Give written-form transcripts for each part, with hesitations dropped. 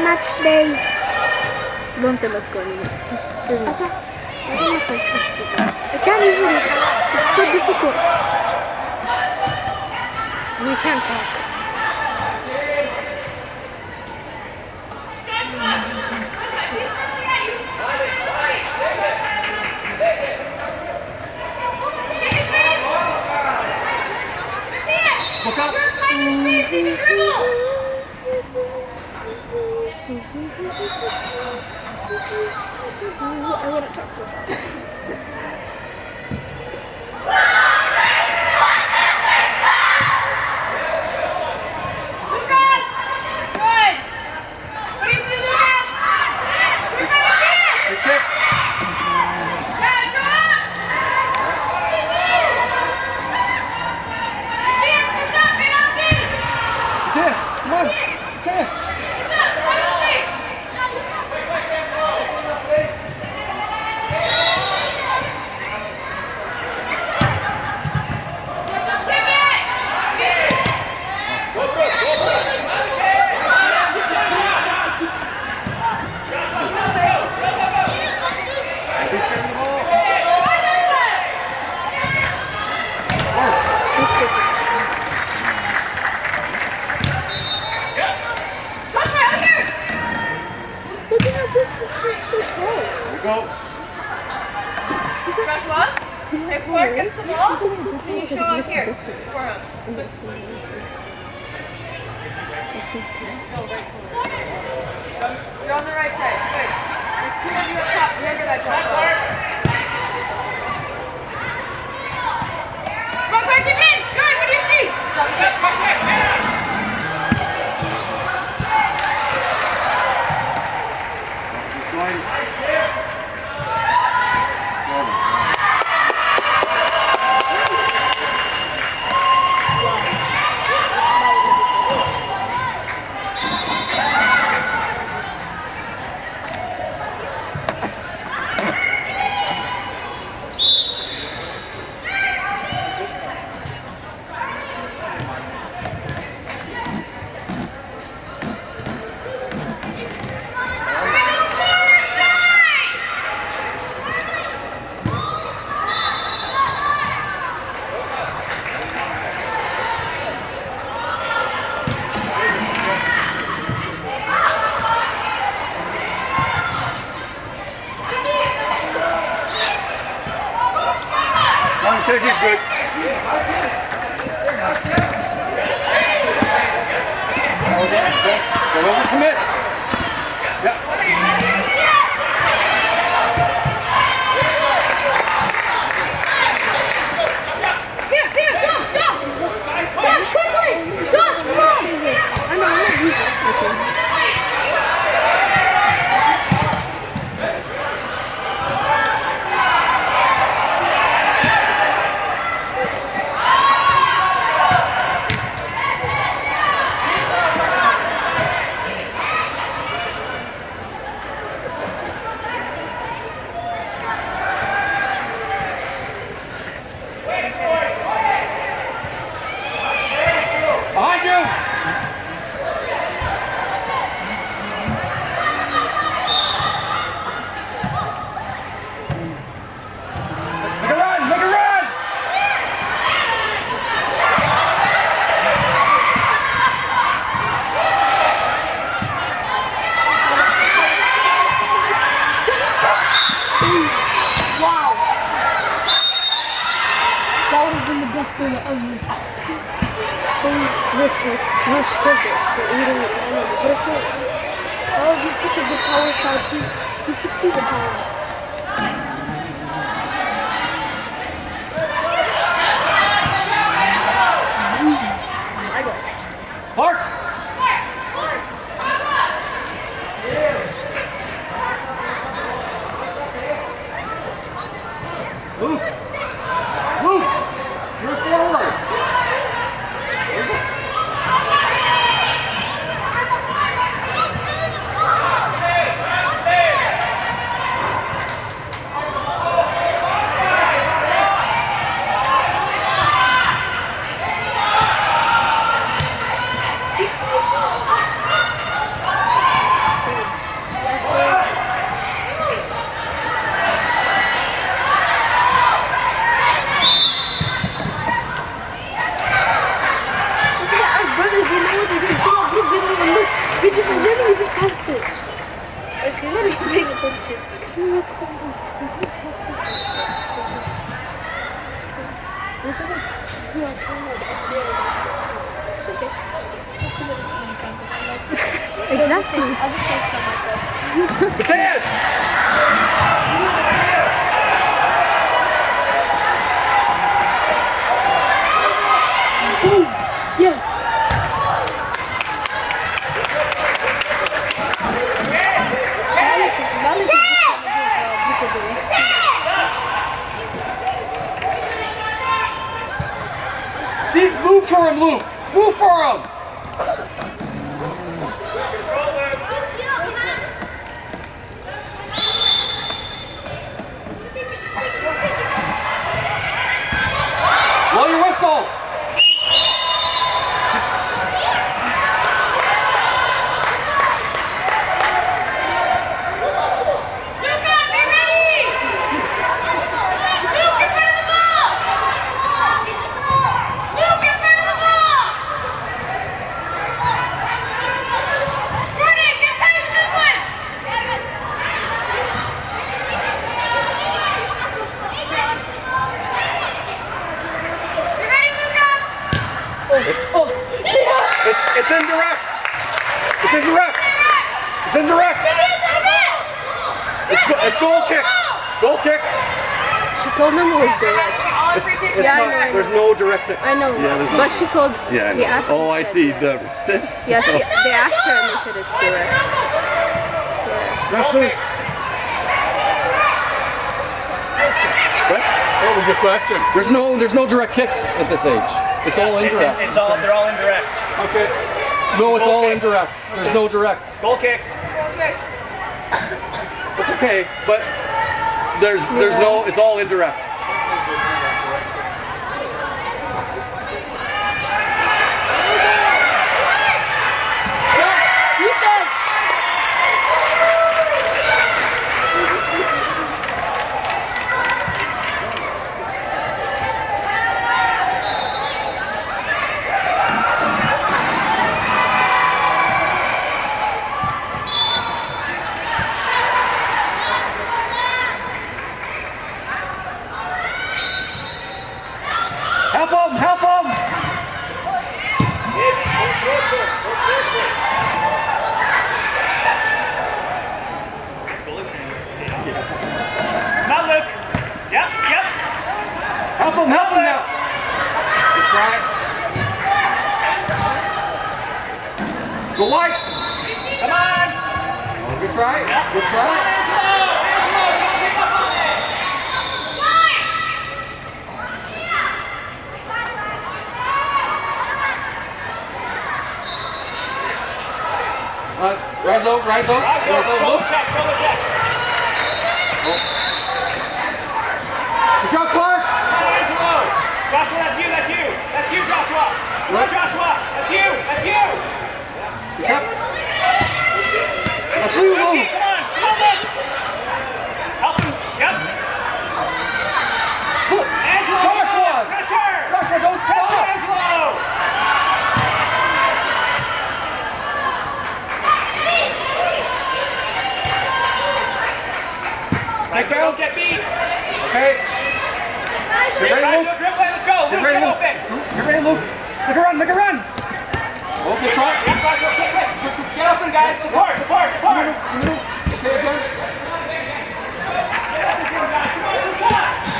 match day. Don't say let's go anymore. I don't know if I trust you. I can't even. It's so difficult. We can't talk. Look up. I want to talk so bad. If Clark gets the ball, can you show up here for him? You're on the right side. Good. There's two of you up top. Remember that, John. Come on, Clark, keep it in. Good. What do you see? He's going. Take it good. Go over, commit. Yeah. Here, Josh, Josh, quickly. Josh, come on. I know. Thing ever. No scribble. But if that would be such a good power shot too. You could see the power. Clark! Move! Move! You're forward! He's missed it. If you're not even paying attention. It's okay. I've committed too many crimes in my life. Exactly. I'll just say it's not my fault. Mateus! Boom! Yes! Malik is just trying to give Buka the next. See, move for him, Luke. Move for him. Blow your whistle. It's indirect. It's indirect. It's indirect. It's goal kick. Goal kick. She told them it was direct. It's Yeah, I not, know, I know. there's no direct kicks. I know. Yeah, there's no. But she told. Yeah, I he know. asked Oh, her, I she see. said- The ref did. Yeah, they asked her and they said it's direct. What? What was your question? There's no direct kicks at this age. It's all indirect. They're all indirect. Okay. No, it's all indirect. There's no direct. Goal kick. It's okay, but there's no. It's all indirect. You said. Help him! Help him! Not Luke. Yep. Help him! Help him now! Good try. Go wide. Come on. Good try. Good try. Rise up, rise up. Shoulder check. Good job, Clark. Angelo. Joshua, that's you. That's you, Joshua. Come on, Joshua. That's you. Good job. That's you, Luke, Luke. come on, Luke. Help him. Yep. Angelo. Joshua. Pressure. Joshua, don't Pressure, stop. Angelo. Right, don't get beat. Okay. Get ready, Right, Luke. so dribbling. Let's go. Get Luke, ready, get Luke. open. Get ready, Luke. Make a run, make a run. Oh, good try. Yep, guys, quick. Get open, guys. Support. Okay, again.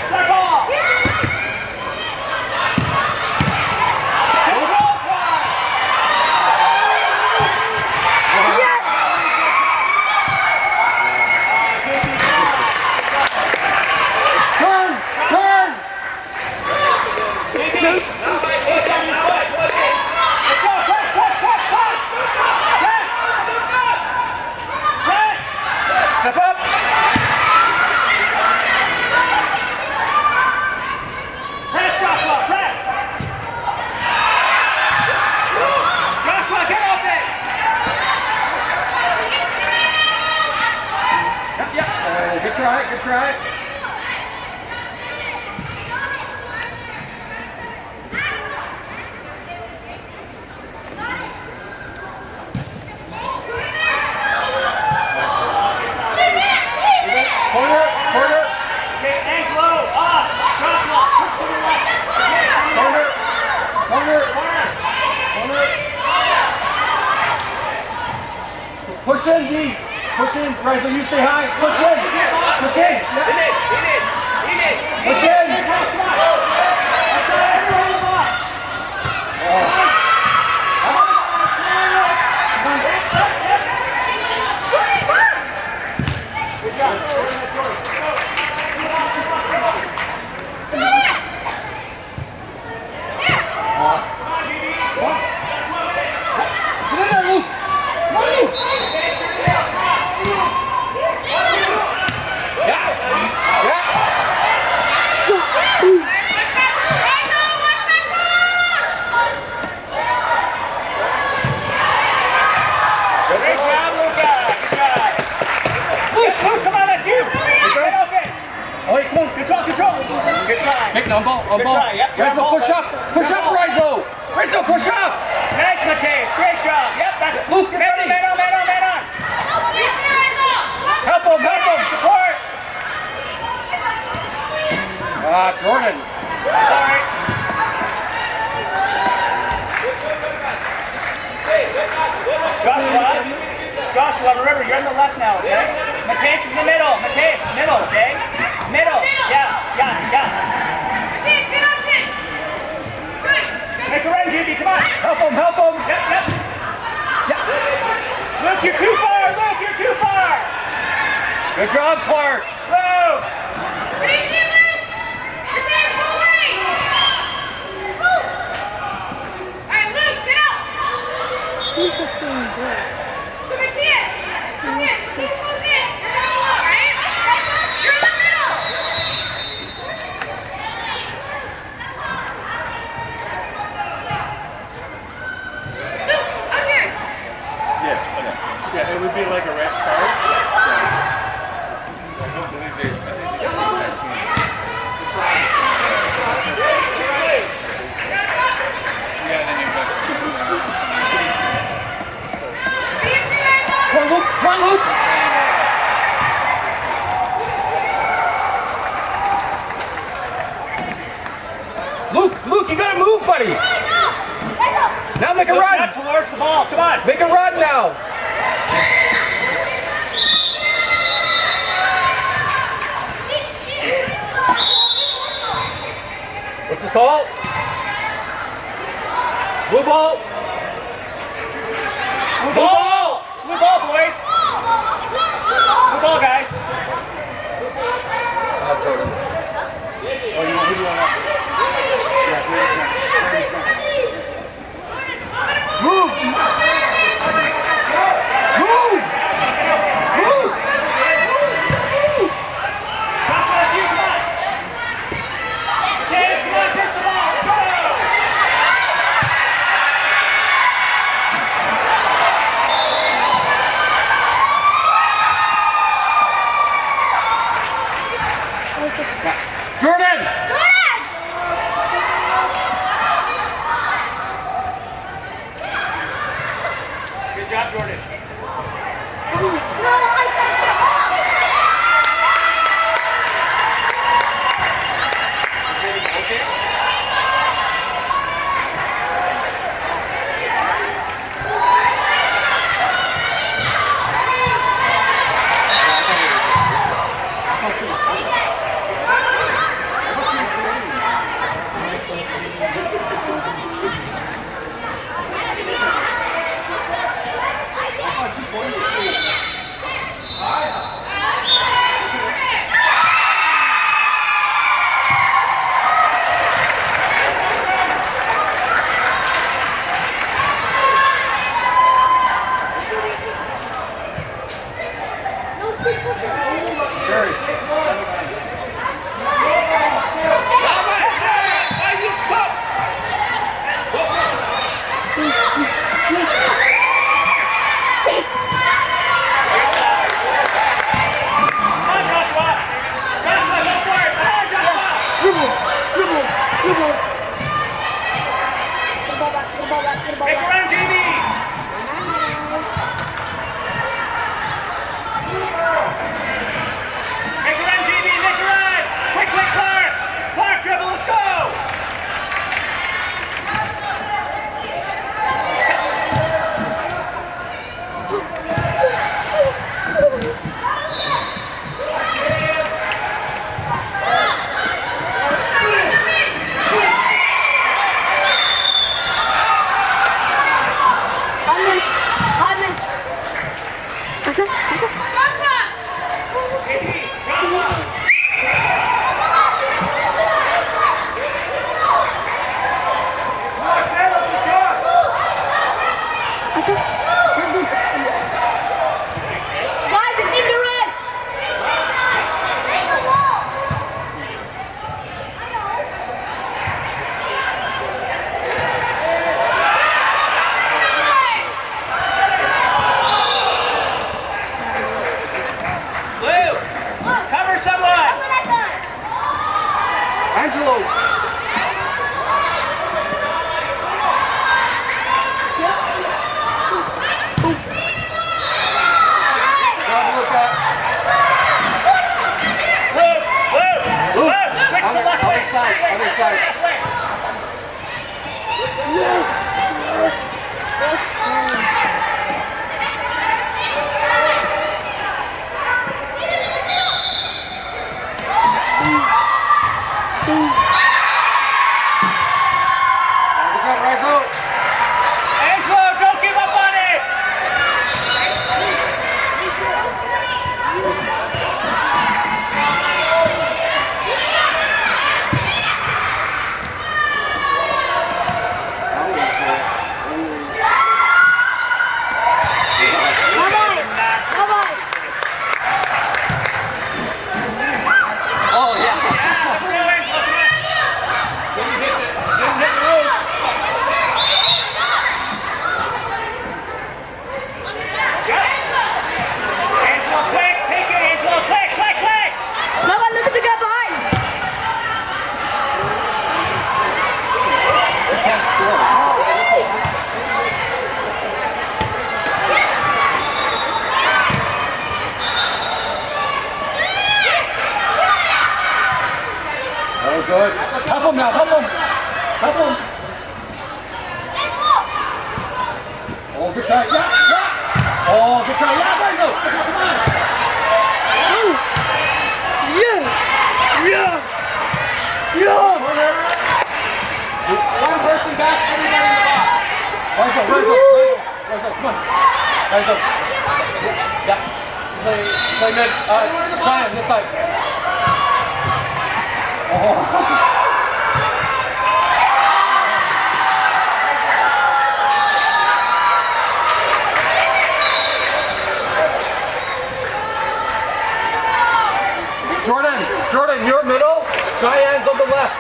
Start ball. Control play. Turn! It's on your foot. Push in, D. Push in. Rizzo, you stay high. Push in. Push in. Push in. Pick on ball. On ball. Yep, Rizzo, push up. Push up, Rizzo. Rizzo, push up. Nice, Mateus. Great job. Yep, that's Luke, get ready. man on. Help him. Support. Jordan. Sorry. Joshua, remember, you're on the left now, okay? Mateus is in the middle. Mateus, middle, okay? Middle. Yeah. Make a run, Jimmy, come on. Help him. Yep. Luke, you're too far. Good job, Clark. Move. He's just so good. Yeah, it would be like a red card. Come on, Luke. Luke, you gotta move, buddy. Now make a run. Back towards the ball, come on. Make a run now. What's the call? Blue ball. Blue ball, boys. Blue ball, guys. Jordan. Oh, who do you want up? Move! Jordan! Good job, Jordan. I thought Guys, it's in the red. Luke, cover someone. Angelo. Yes. Grab a look at. Luke, switch to the left Other wing. side, other side. Left wing. Yes. Yes. Yes. Good job, Rizzo. Angelo, don't give up on it. Oh, yeah. Yeah, let's go, Angelo. Come on. Didn't hit the roof. Angelo, quick, take it, Angelo, quick. Now I look at the guy behind. Can't score. That was good. Help him now, help him. Help him. Oh, good try. Yeah, yeah. Oh, good try. Yeah, there you go. Come on. One person back, everybody in the box. Rise up, come on. Rise up. Yeah. Play mid. Try him this side. Oh. Jordan, you're middle. Cheyenne's on the left.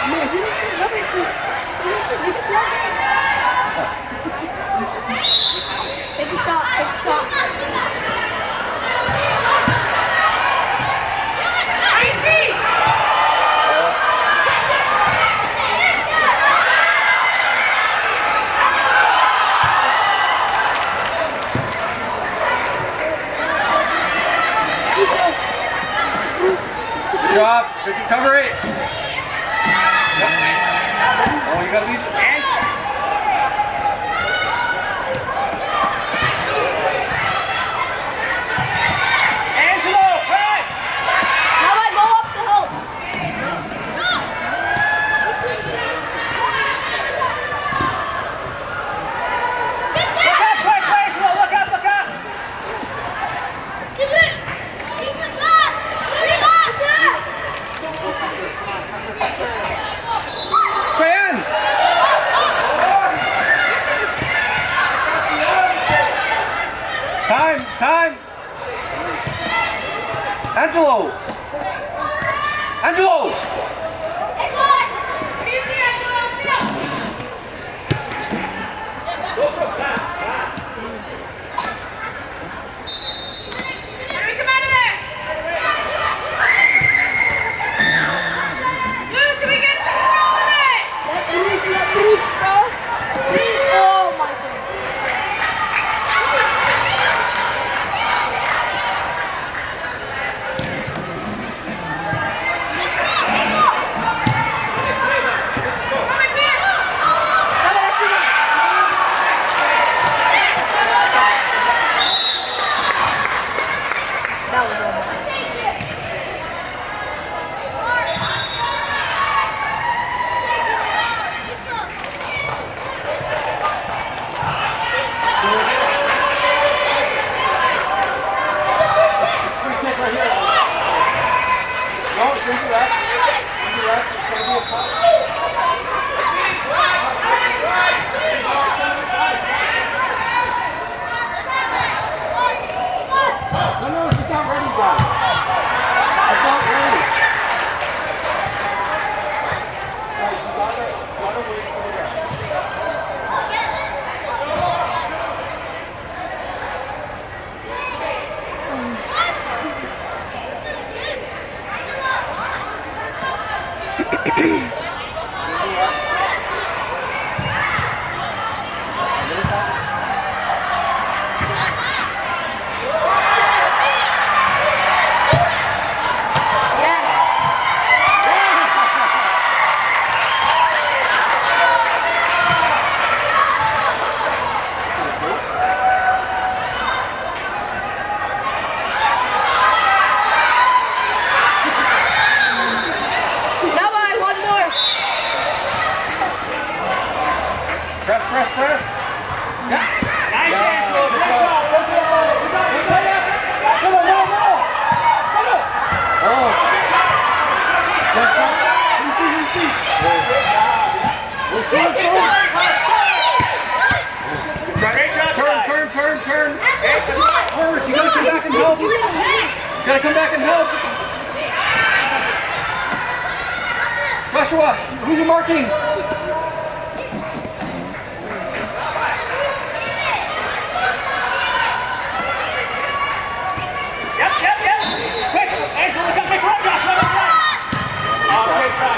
No, you don't know this. They just left. Take a shot. Good job. Good recovery. Oh, you gotta be. Angelo, press! How do I go up to help? Look up, quick, Angelo, look up. Cheyenne! Time! Angelo! Oh my goodness. Nice, Angelo. Good job. Good job. Come on, no. Oh. Great job, Turn. Okay, good job. Forward, you gotta come back and help. Gotta come back and help. Joshua, who are you marking? Yep. Quick, Angelo, we got big run, Joshua. Good try. Oh, good try.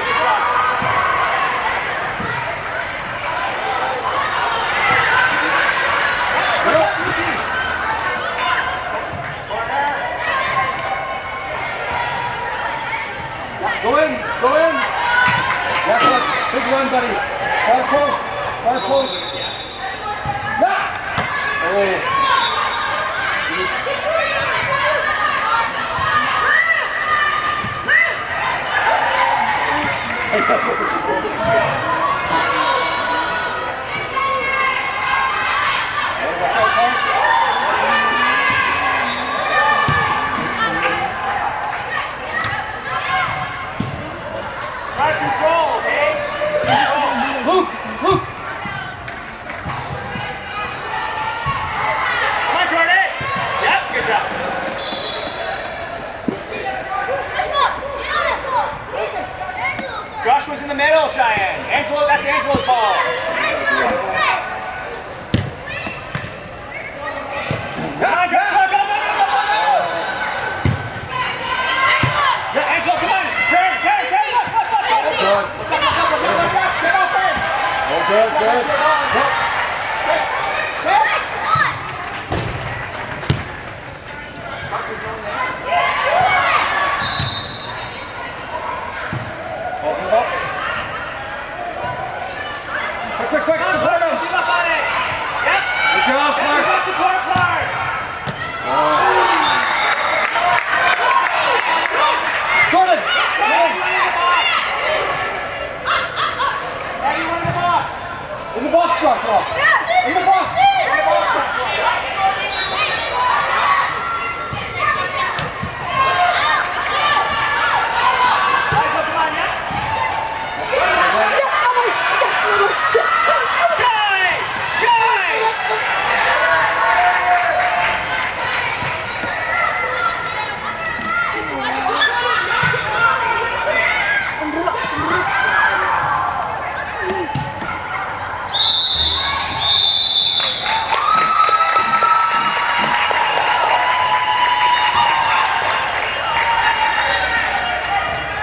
Go in. Yeah, coach. Big run, buddy. Far post. Yeah. Oh. Try to control, okay? Luke. Come on, Jordan. Yep, good job. Joshua's in the middle, Cheyenne. Angelo, that's Angelo's ball.